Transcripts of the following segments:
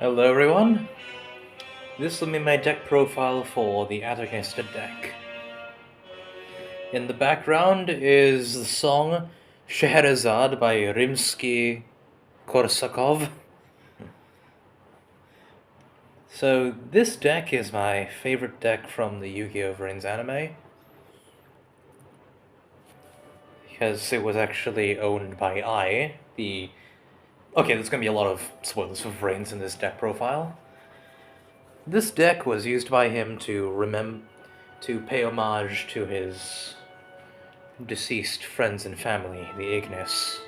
Hello everyone, this will be my deck profile for the Atagnista deck. In the background is the song Scheherazade by Rimsky-Korsakov. So this deck is my favorite deck from the Yu-Gi-Oh! Vrains anime, because it was actually owned by Okay, there's gonna be a lot of spoilers for Vrains in this deck profile. This deck was used by him to pay homage to his deceased friends and family, the Ignis.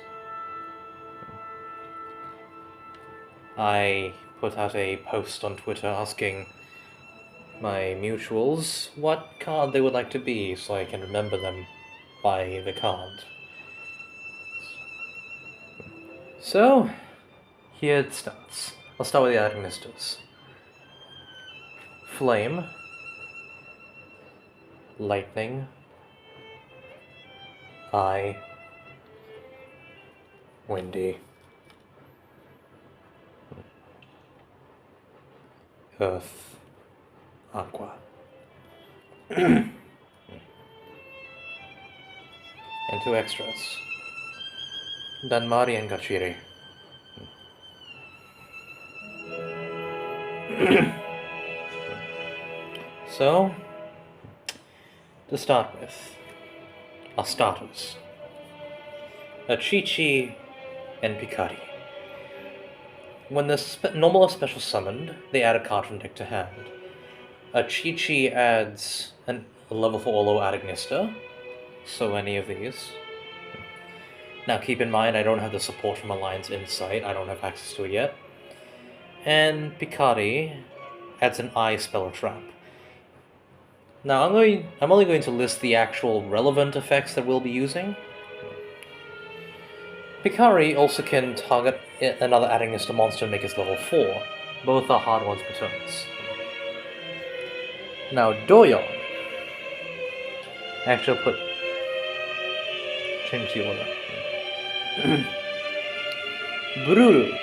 I put out a post on Twitter asking my mutuals what card they would like to be so I can remember them by the card. So, here it starts. I'll start with the Agnistas. Flame, Lightning, Eye, Windy, Earth, Aqua. And two extras. Danmari and Gachiri. So, to start with, our starters. Chi-Chi and Picari. When the normal or special summoned, they add a card from deck to hand. Chi-Chi adds a level 4 Olo Atagnista, so any of these. Now keep in mind, I don't have the support from Alliance Insight, I don't have access to it yet. And Picari adds an Eye Spell or Trap. Now I'm only going to list the actual relevant effects that we'll be using. Picari also can target another Atagnista monster and make its level 4. Both are hard ones per turns. Now Doyon. Actually, I'll change the order. Bururu,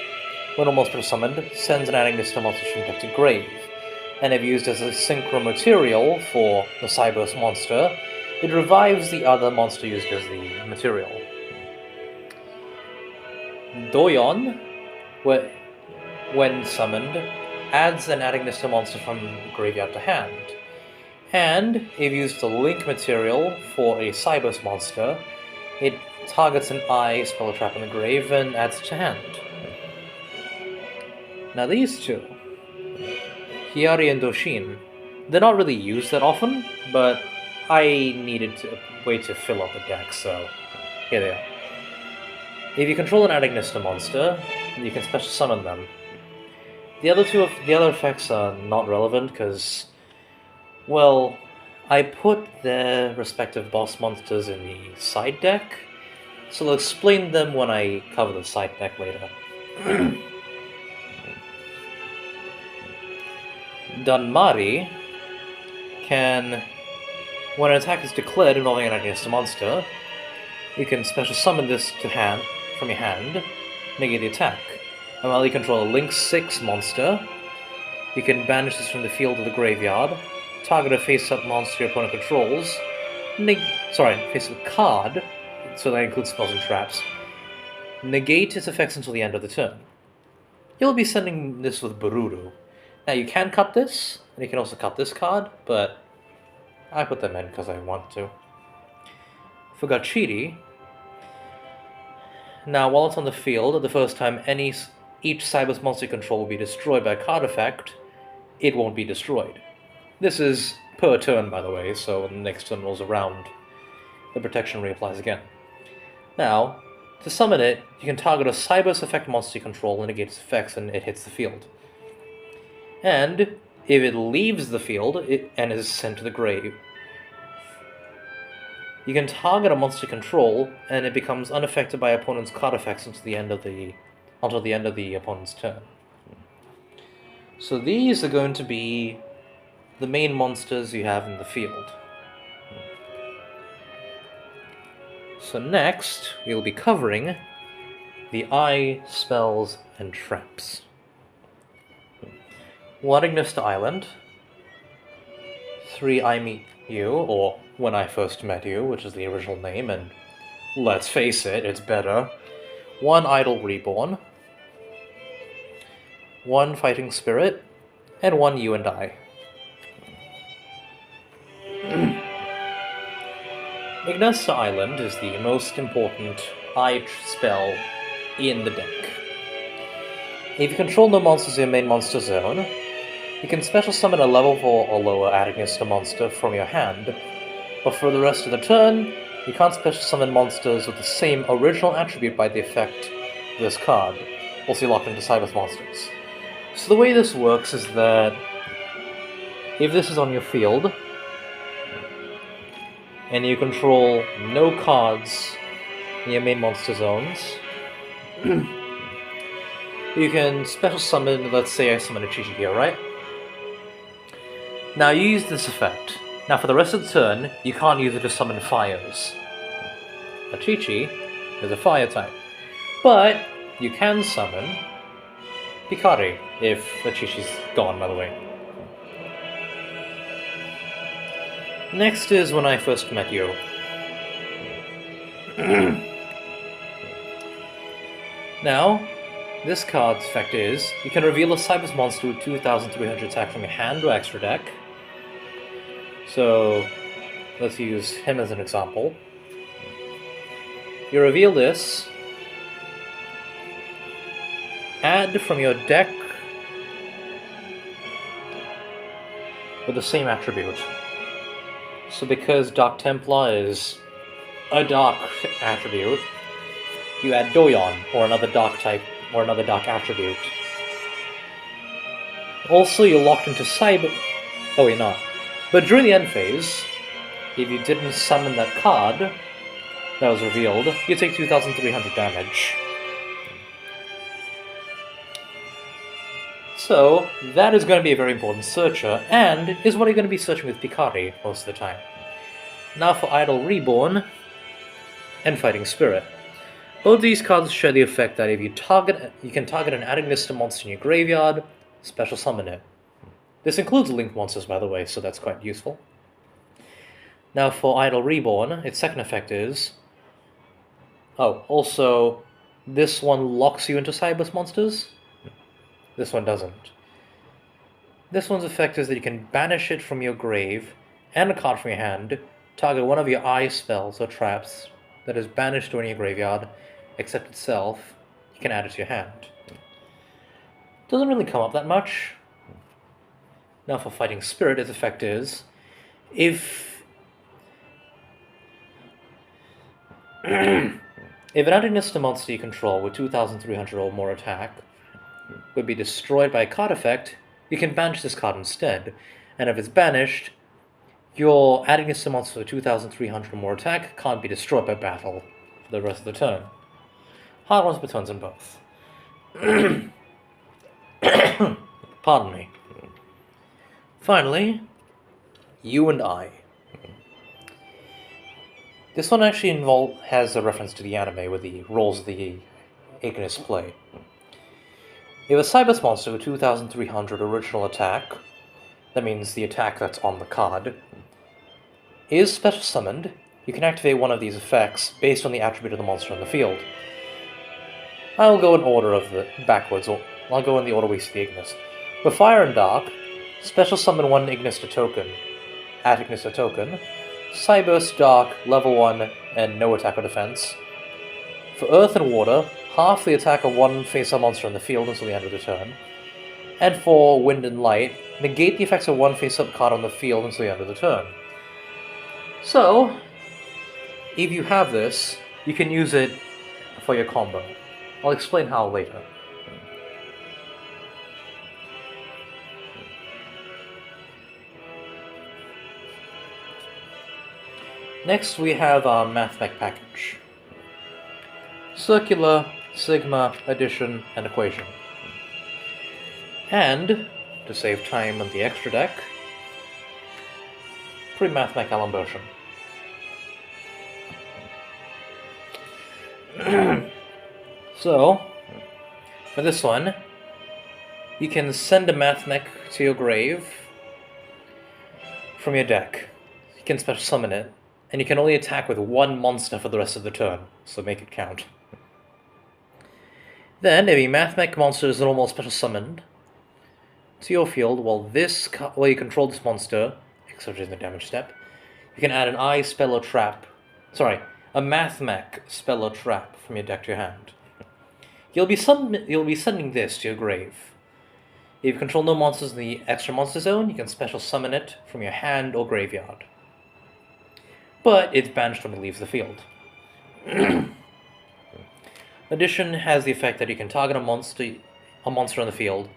when a monster is summoned, sends an Atagnista monster from deck to grave. And if used as a synchro material for the Cyberse monster, it revives the other monster used as the material. Doyon, when summoned, adds an Atagnista monster from the graveyard to hand. And if used as a link material for a Cyberse monster, it targets an Eye Spell Trap in the grave and adds it to hand. Now these two, Hiyari and Doshin, they're not really used that often, but I needed a way to fill up the deck, so here they are. If you control an Atagnista monster, you can special summon them. The other effects are not relevant because, well, I put their respective boss monsters in the side deck, so I'll explain them when I cover the side deck later. Danmari can, when an attack is declared involving an Atagnista monster, you can special summon this to hand from your hand, negate the attack. And while you control a Link 6 monster, you can banish this from the field to the graveyard, target a face-up monster your opponent controls, face-up card, so that includes spells and traps, negate its effects until the end of the turn. You'll be sending this with Bururu. Now you can cut this, and you can also cut this card, but I put them in because I want to. For Gachiri, now while it's on the field, the first time each Cyberse monster you control will be destroyed by a card effect, it won't be destroyed. This is per turn, by the way, so when the next turn rolls around, the protection reapplies again. Now, to summon it, you can target a Cyberse effect monster you control and negate its effects, and it hits the field. And if it leaves the field and is sent to the grave, you can target a monster control, and it becomes unaffected by opponent's card effects until the end of the opponent's turn. So these are going to be the main monsters you have in the field. So next, we'll be covering the Eye, Spells, and Traps. 1 Ignista Island, 3 I Meet You, or When I First Met You, which is the original name, and let's face it, it's better. 1 Idol Reborn, 1 Fighting Spirit, and 1 You and I. Ignesta Island is the most important eye spell in the deck. If you control no monsters in your main monster zone, you can special summon a level 4 or lower Ignista monster from your hand, but for the rest of the turn, you can't special summon monsters with the same original attribute by the effect of this card, also you're locked into Cybers monsters. So the way this works is that if this is on your field, and you control no cards in your main monster zones, you can special summon, let's say I summon a Chi-Chi here, right? Now you use this effect. Now for the rest of the turn, you can't use it to summon fires. A Chi-Chi is a fire type. But you can summon Picari, if the Chi-Chi's gone, by the way. Next is When I First Met You. Now, this card's effect is, you can reveal a Cybers monster with 2,300 attack from your hand or extra deck. So, let's use him as an example. You reveal this, add from your deck with the same attribute. So because Dark Templar is a dark attribute, you add Doyon, or another dark type, or another dark attribute. Also, you're locked into Cyber... Oh, you're not. But during the end phase, if you didn't summon that card that was revealed, you take 2,300 damage. So, that is going to be a very important searcher, and is what you're going to be searching with Picari most of the time. Now for Idol Reborn and Fighting Spirit. Both these cards share the effect that if you can target an Ignista monster in your graveyard, special summon it. This includes linked monsters, by the way, so that's quite useful. Now for Idol Reborn, its second effect is... Oh, also, this one locks you into Cybers monsters. This one doesn't. This one's effect is that you can banish it from your grave and a card from your hand, target one of your eye spells or traps that is banished or in your graveyard, except itself, you can add it to your hand. Doesn't really come up that much. Now for Fighting Spirit, its effect is, if an Ignista monster you control with 2,300 or more attack would be destroyed by a card effect, you can banish this card instead, and if it's banished, your Ignista monster with 2,300 or more attack can't be destroyed by battle for the rest of the turn. Hard ones, but turns in both. Pardon me. Finally, You and I. This one actually has a reference to the anime with the roles the Ignis play. If a Cybers monster with 2,300 original attack, that means the attack that's on the card, is special summoned, you can activate one of these effects based on the attribute of the monster in the field. I'll go in order of the backwards, or I'll go in the order we see the Ignis. For Fire and Dark, special summon one Ignista token, at Ignista token, Cyburst Dark, level 1, and no attack or defense. For Earth and Water, half the attack of one face-up monster in the field until the end of the turn. And for Wind and Light, negate the effects of one face-up card on the field until the end of the turn. So, if you have this, you can use it for your combo. I'll explain how later. Next we have our MathMech package. Circular, Sigma, Addition, and Equation. And, to save time on the extra deck, pre-MathMech Allen version. So, for this one, you can send a Math Mech to your grave from your deck. You can special summon it, and you can only attack with one monster for the rest of the turn, so make it count. Then, if a Math Mech monster is normal special summoned to your field while you control this monster, except in the damage step, you can add an eye spell or trap. A Math Mech spell or trap from your deck to your hand. You'll be sending this to your grave. If you control no monsters in the extra monster zone, you can special summon it from your hand or graveyard. But it's banished when it leaves the field. Addition has the effect that you can target a monster on the field,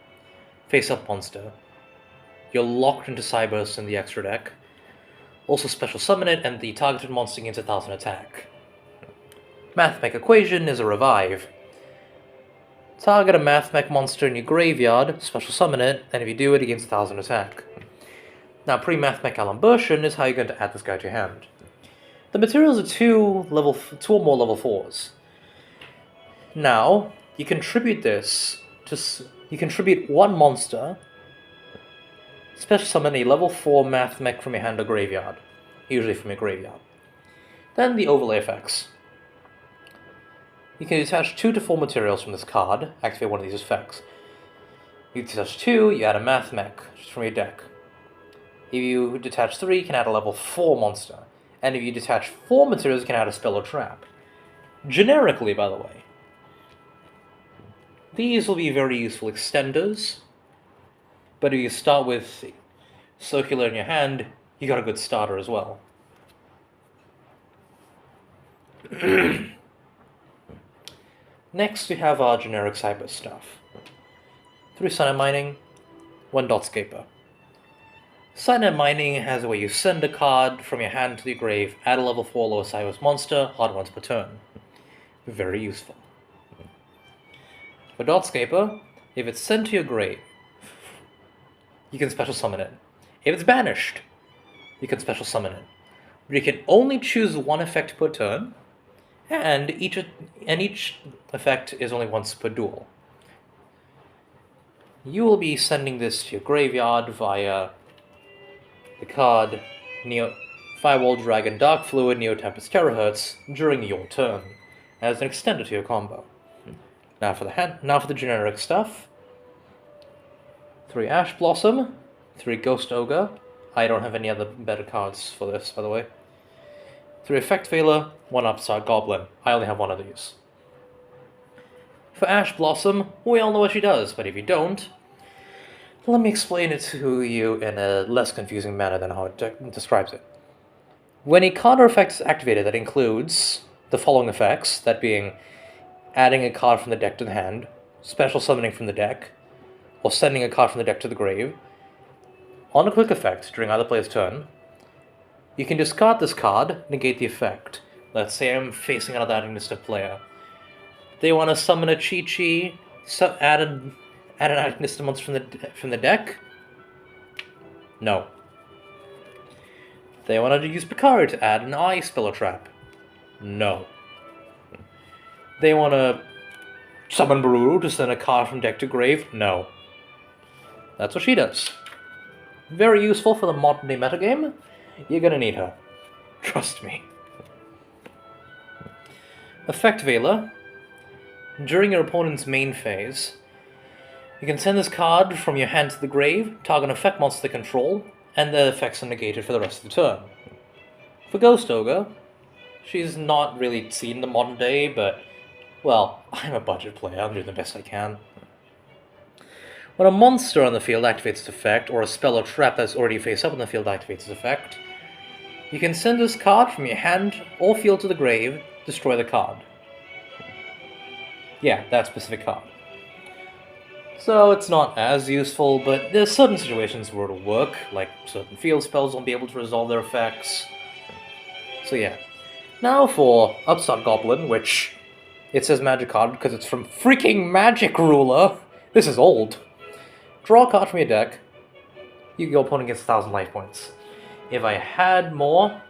face-up monster. You're locked into Cyburst in the extra deck. Also special summon it, and the targeted monster gains 1000 attack. Math Mech equation is a revive. Target a Math Mech monster in your graveyard, special summon it, and if you do it, it gains 1000 attack. Now, pre-Math Mech Alimbertion is how you're going to add this guy to your hand. The materials are two or more level 4s. Now, you contribute one monster, special summon a level 4 Math Mech from your hand or graveyard, usually from your graveyard. Then the overlay effects. You can detach 2 to 4 materials from this card, activate one of these effects. You detach 2, you add a Math Mech from your deck. If you detach 3, you can add a level 4 monster. And if you detach 4 materials, you can add a spell or trap. Generically, by the way. These will be very useful extenders, but if you start with circular in your hand, you got a good starter as well. Next, we have our generic cyber stuff. 3 Cyanide Mining, 1 Dotscaper. Cyanide Mining has a way you send a card from your hand to the grave, add a level 4 lower Cyber's monster, hard once per turn. Very useful. For Dotscaper, if it's sent to your grave, you can special summon it. If it's banished, you can special summon it. But you can only choose 1 effect per turn, and each effect is only once per duel. You will be sending this to your graveyard via the card Firewall Dragon Dark Fluid Neo Tempest Terahertz during your turn, as an extender to your combo. Now for the generic stuff. 3 Ash Blossom, 3 Ghost Ogre. I don't have any other better cards for this, by the way. 3 Effect Veiler, 1 Upstart Goblin. I only have 1 of these. For Ash Blossom, we all know what she does, but if you don't, let me explain it to you in a less confusing manner than how it describes it. When a card or effect is activated that includes the following effects, that being adding a card from the deck to the hand, special summoning from the deck, or sending a card from the deck to the grave, on a quick effect during either player's turn, you can discard this card, negate the effect. Let's say I'm facing another Aghanistic player. They want to summon a Chi-Chi, add an Aghanistic monster from the deck? No. They wanted to use Picari to add an eye spell or trap? No. They want to summon Bururu to send a card from deck to grave? No. That's what she does. Very useful for the modern day metagame. You're gonna need her. Trust me. Effect Veiler. During your opponent's main phase, you can send this card from your hand to the grave, target an effect monster they control, and the effects are negated for the rest of the turn. For Ghost Ogre, she's not really seen in the modern day, but, well, I'm a budget player, I'm doing the best I can. When a monster on the field activates its effect, or a spell or trap that's already face up on the field activates its effect, you can send this card from your hand or field to the grave, destroy the card. Yeah, that specific card. So it's not as useful, but there's certain situations where it'll work, like certain field spells won't be able to resolve their effects. So yeah. Now for Upstart Goblin, which it says magic card because it's from freaking Magic Ruler. This is old. Draw a card from your deck. Your opponent gets 1,000 life points. If I had more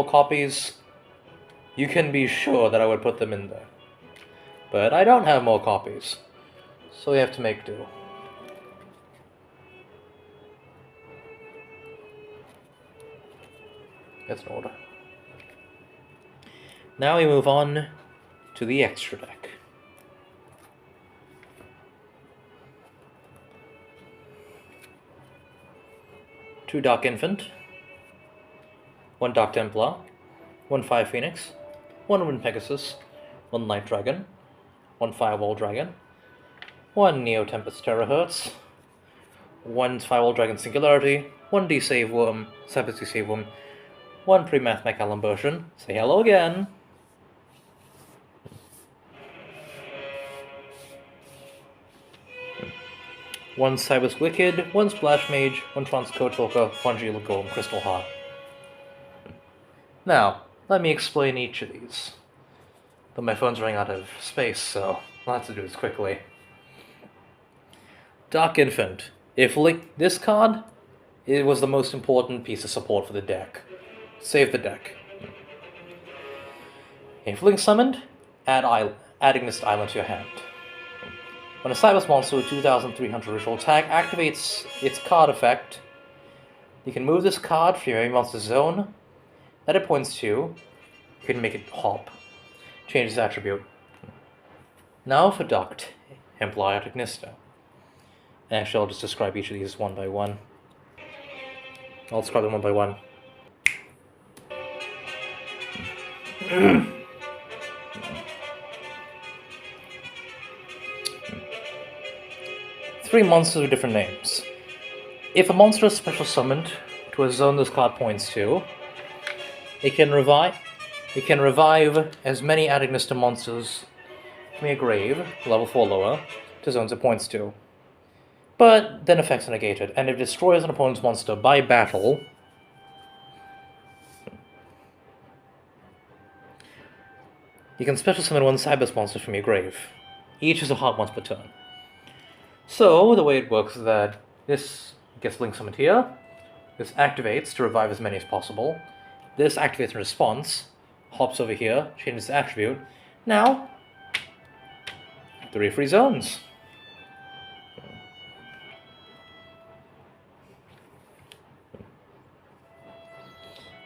copies, you can be sure that I would put them in there. But I don't have more copies. So we have to make do. That's an order. Now we move on to the extra deck. Two Dark Infant, one Dark Templar, one Fire Phoenix, one Wind Pegasus, one Night Dragon, one Firewall Dragon, one Neo Tempest Terahertz, one Firewall Dragon Singularity, one D-Save Worm, Cyber D-Save Worm, one Pre-Math Mech Alimbersion. Say hello again. One Cybus Wicked, one Splash Mage, one Transcode Talker, one Gila Golem Crystal Heart. Now, let me explain each of these. But my phone's running out of space, so I'll have to do this quickly. Dark Infant. If this card, it was the most important piece of support for the deck. Save the deck. If Link summoned, add Ignis Island to your hand. When a Cybus monster with 2,300 ritual attack activates its card effect, you can move this card from your main monster zone that it points to. You can make it hop. Change its attribute. Now for Dark Templar Agnista. Actually, I'll just describe each of these one by one. I'll describe them one by one. Three monsters with different names. If a monster is special summoned to a zone this card points to, it can revive as many Ad Ignister monsters from your grave, level 4 lower, to zones it points to. But then effects are negated, and if it destroys an opponent's monster by battle, you can special summon one Cybus monster from your grave. Each is a heart once per turn. So, the way it works is that this gets Link summoned here, this activates to revive as many as possible, this activates in response, hops over here, changes the attribute. Now, 3 free zones.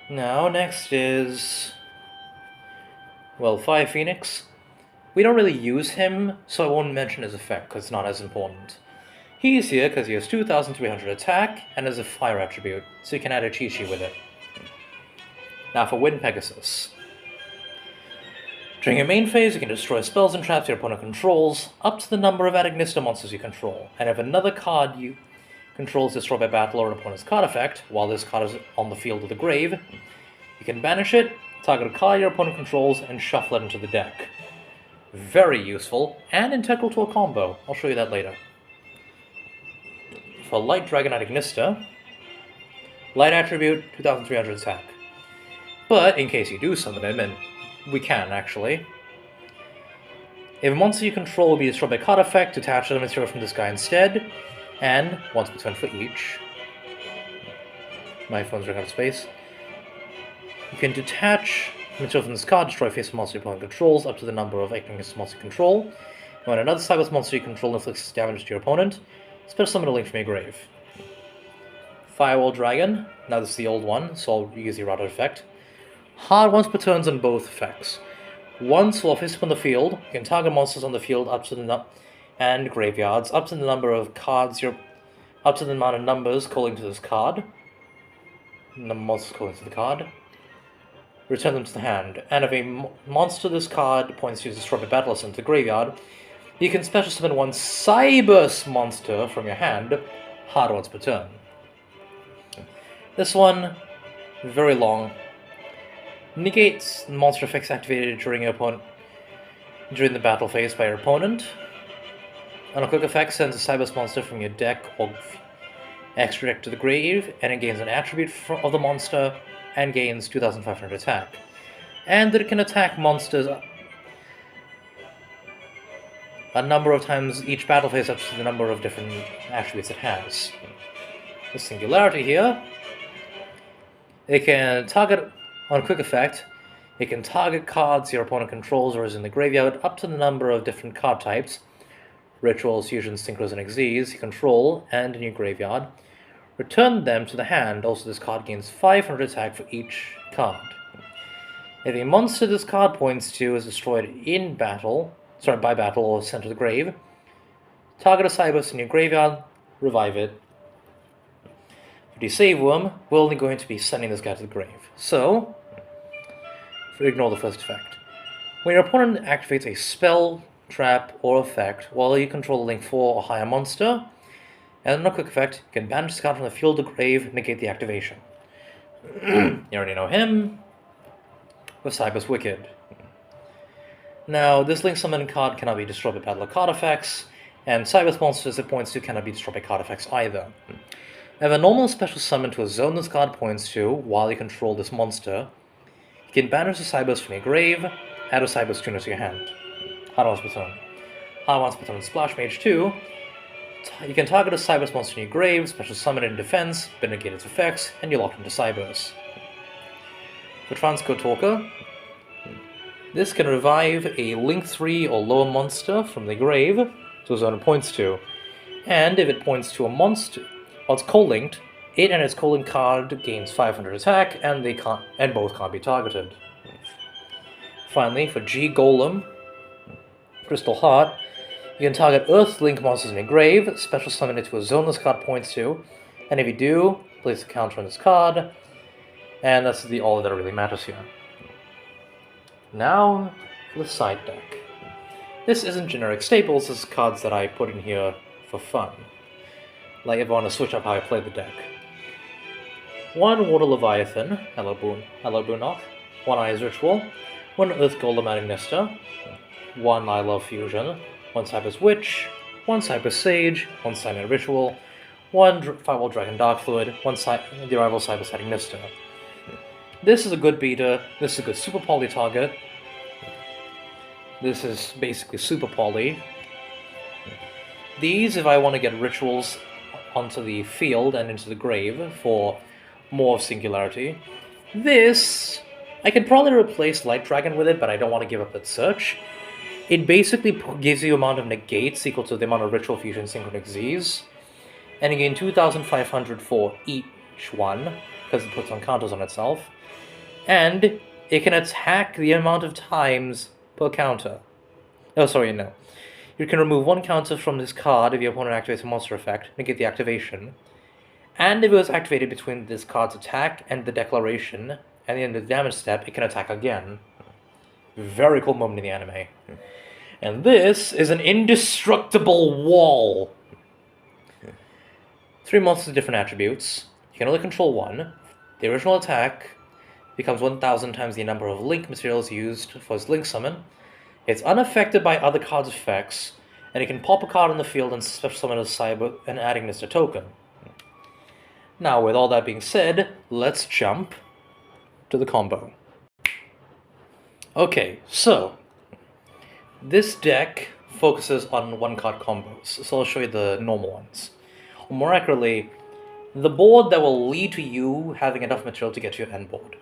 Now, next is, well, Fire Phoenix. We don't really use him, so I won't mention his effect, because it's not as important. He's here because he has 2,300 attack, and has a fire attribute, so you can add a Chi-Chi with it. Now for Wind Pegasus. During your main phase, you can destroy spells and traps your opponent controls, up to the number of Ad Ignister monsters you control, and if another card you control is destroyed by battle or an opponent's card effect, while this card is on the field of the grave, you can banish it, target a card your opponent controls, and shuffle it into the deck. Very useful, and integral to a combo. I'll show you that later. For Light Dragon Ad Ignister, Light attribute, 2,300 attack. But, in case you do summon him, and we can, actually, if a monster you control will be destroyed by card effect, attach a material from this guy instead, and, once per turn for each, my phone's running out of space, you can detach material from this card, destroy face monster your opponent controls, up to the number of Ignis monster you control. And when another Cybus monster you control inflicts damage to your opponent, special summon a Link from your grave. Firewall Dragon, now this is the old one, so I'll use the errata effect. Hard once per turns on both effects. Once while face on the field, you can target monsters on the field up to the and graveyards, up to the number of cards up to the amount of numbers calling to this card. The monsters calling to the card. Return them to the hand, and if a monster this card points to is destroyed by battle or sent to the graveyard, you can special summon one Cybus monster from your hand, hard once per turn. This one, very long. Negates monster effects activated during the battle phase by your opponent. On a quick effect, sends a Cybus monster from your deck or extra deck to the grave, and it gains an attribute of the monster, and gains 2,500 attack. And that it can attack monsters a number of times each battle phase up to the number of different attributes it has. The Singularity here, it can target, on quick effect, it can target cards your opponent controls or is in the graveyard up to the number of different card types, rituals, fusions, synchros, and exes you control and in your graveyard. Return them to the hand. Also, this card gains 500 attack for each card. If a monster this card points to is destroyed by battle or sent to the grave, target a Cybers in your graveyard, revive it. For the save worm, we're only going to be sending this guy to the grave. So, ignore the first effect. When your opponent activates a spell, trap, or effect while you control a Link 4 or higher monster, and on a quick effect, you can banish this card from the field to the grave, negate the activation. You already know him. With Cybers Wicked. Now, this Link Summon card cannot be destroyed by battle or card effects, and Cybers monsters it points to cannot be destroyed by card effects either. Have a normal special summon to a zone this card points to while you control this monster. You can banish the Cybers from your grave, add a Cybers tuner to your hand. Hard once per turn. Hard once per turn Splash Mage 2. You can target a Cybers monster in your grave, special summon it in defense, but negate its effects, and you're locked into Cybers. For Transcode Talker, this can revive a Link 3 or lower monster from the grave to a zone it points to. And if it points to a monster, while it's co-linked, it and its co-linked card gains 500 attack, and both can't be targeted. Finally, for G Golem, Crystal Heart, you can target Earth Link monsters in your grave, special summon it to a zone this card points to, and if you do, place a counter on this card, and that's all that really matters here. Now, for the side deck. This isn't generic staples, this is cards that I put in here for fun. Like if I want to switch up how I play the deck. 1 Water Leviathan, hello Boonok. 1 Eyes Ritual. 1 Earth Golem Nista. 1 I Love Fusion. 1 Cybers Witch. 1 Cybers Sage. 1 Silent Ritual. 1 Firewall Dragon Dark Fluid. 1 the Arrival Cybers Nista. This is a good beater, this is a good super poly target. This is basically super poly. These, if I want to get rituals onto the field and into the grave for more singularity. This, I could probably replace Light Dragon with it, but I don't want to give up that search. It basically gives you amount of negates equal to the amount of ritual fusion synchronic Z's. And you gain 2,500 for each one, because it puts on counters on itself. And it can attack the amount of times per counter. Oh, sorry, no. You can remove 1 counter from this card if your opponent activates a monster effect, negate the activation. And if it was activated between this card's attack and the declaration, and the end of the damage step, it can attack again. Very cool moment in the anime. And this is an indestructible wall. 3 monsters with different attributes. You can only control 1. The original attack becomes 1,000 times the number of link materials used for its link summon. It's unaffected by other cards' effects, and it can pop a card on the field and special summon a Cyber and adding this to token. Now, with all that being said, let's jump to the combo. Okay, so this deck focuses on 1-card combos, so I'll show you the normal ones. Or more accurately, the board that will lead to you having enough material to get to your end board.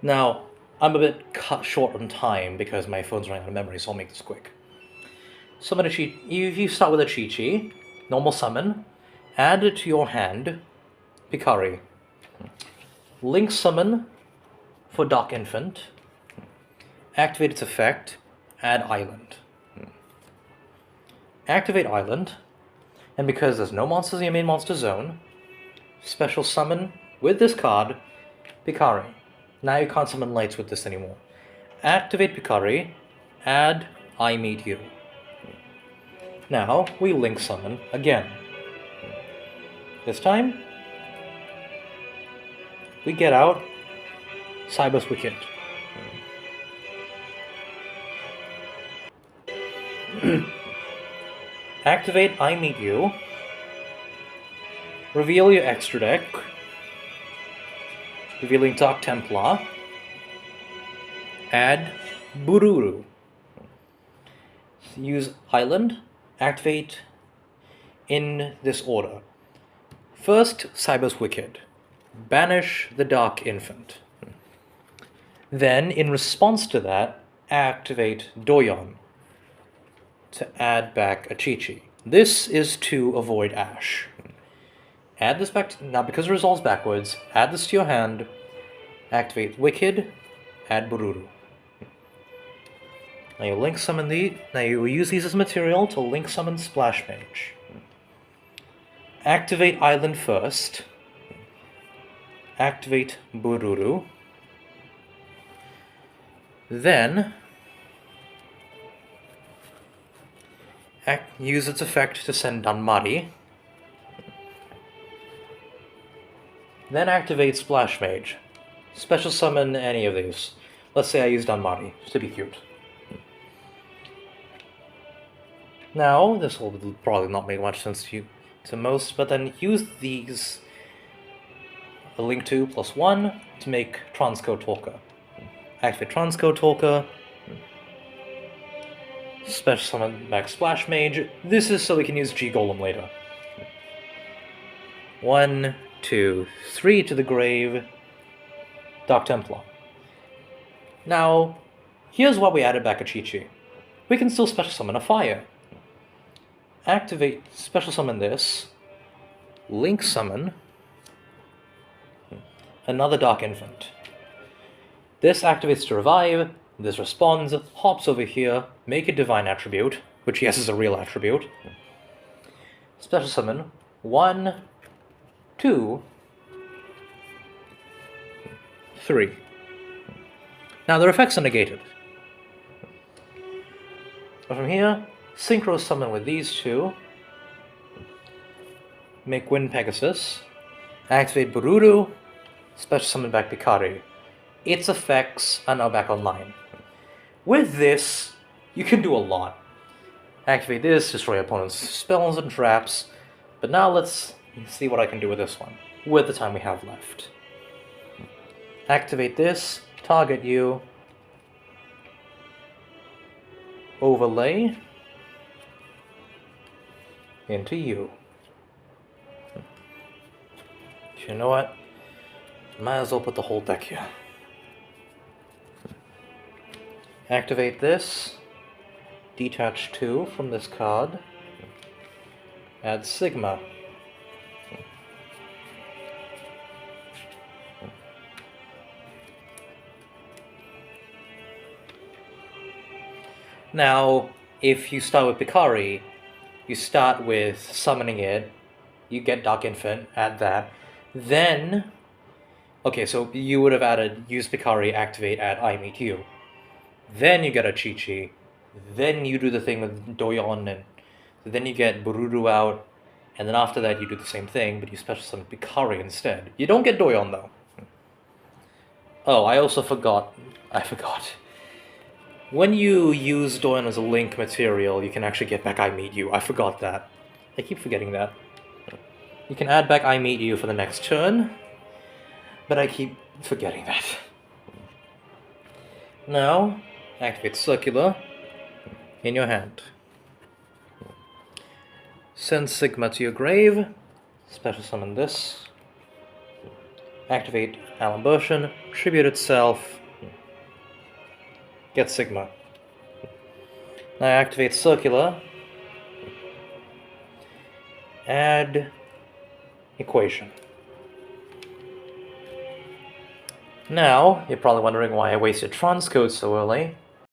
Now, I'm a bit cut short on time because my phone's running out of memory, so I'll make this quick. Summon a you start with a Chi-Chi, normal summon, add it to your hand, Picari. Link summon for Dark Infant, activate its effect, add Island. Activate Island, and because there's no monsters in your main monster zone, special summon with this card, Picari. Now you can't summon lights with this anymore. Activate Picari, add I Meet You. Now we link summon again. This time, we get out Cybers Wicked. Activate I Meet You. Reveal your extra deck. Revealing Dark Templar. Add Bururu. Use Island. Activate in this order. First, Cybers Wicked. Banish the Dark Infant. Then, in response to that, activate Doyon. to add back a Chi-Chi. This is to avoid Ash. Add this back now because it resolves backwards. Add this to your hand. Activate Wicked. Add Bururu. Now you link summon Now you will use these as material to link summon Splash Mage. Activate Island first. Activate Bururu. Then use its effect to send Danmari. Then activate Splash Mage. Special summon any of these. Let's say I use Danmari, just to be cute. Now, this will probably not make much sense to most, but then use these, a link 2 plus 1, to make Transcode Talker. Activate Transcode Talker. Special summon back Splash Mage. This is so we can use G-Golem later. 1, 2, 3 to the grave. Dark Templar. Now, here's what we added back a Chi-Chi. We can still special summon a fire. Activate, special summon this. Link summon another Dark Infant. This activates to revive. This responds, hops over here, make a divine attribute, which yes is a real attribute. Special summon 1, 2, 3. Now their effects are negated. But from here, synchro summon with these two. Make Wind Pegasus. Activate Bururu. Special summon back Picari. Its effects are now back online. With this, you can do a lot. Activate this, destroy opponent's spells and traps. But now let's see what I can do with this one, with the time we have left. Activate this, target you, overlay into you. You know what? Might as well put the whole deck here. Activate this, detach 2 from this card, add Sigma. Now, if you start with Picari, you start with summoning it, you get Dark Infant, add that, then, okay, so you would have added use Picari, activate, add I Meet You. Then you get a Chi-Chi, then you do the thing with Doyon, and then you get Bururu out, and then after that you do the same thing, but you special summon Picari instead. You don't get Doyon though. Oh, I also forgot. When you use Doyon as a link material, you can actually get back I Meet You. I forgot that. I keep forgetting that. You can add back I Meet You for the next turn, but I keep forgetting that. Now, activate Circular in your hand. Send Sigma to your grave. Special summon this. Activate Alimbertion. Tribute itself. Get Sigma. Now activate Circular. Add Equation. Now, you're probably wondering why I wasted Transcode so early.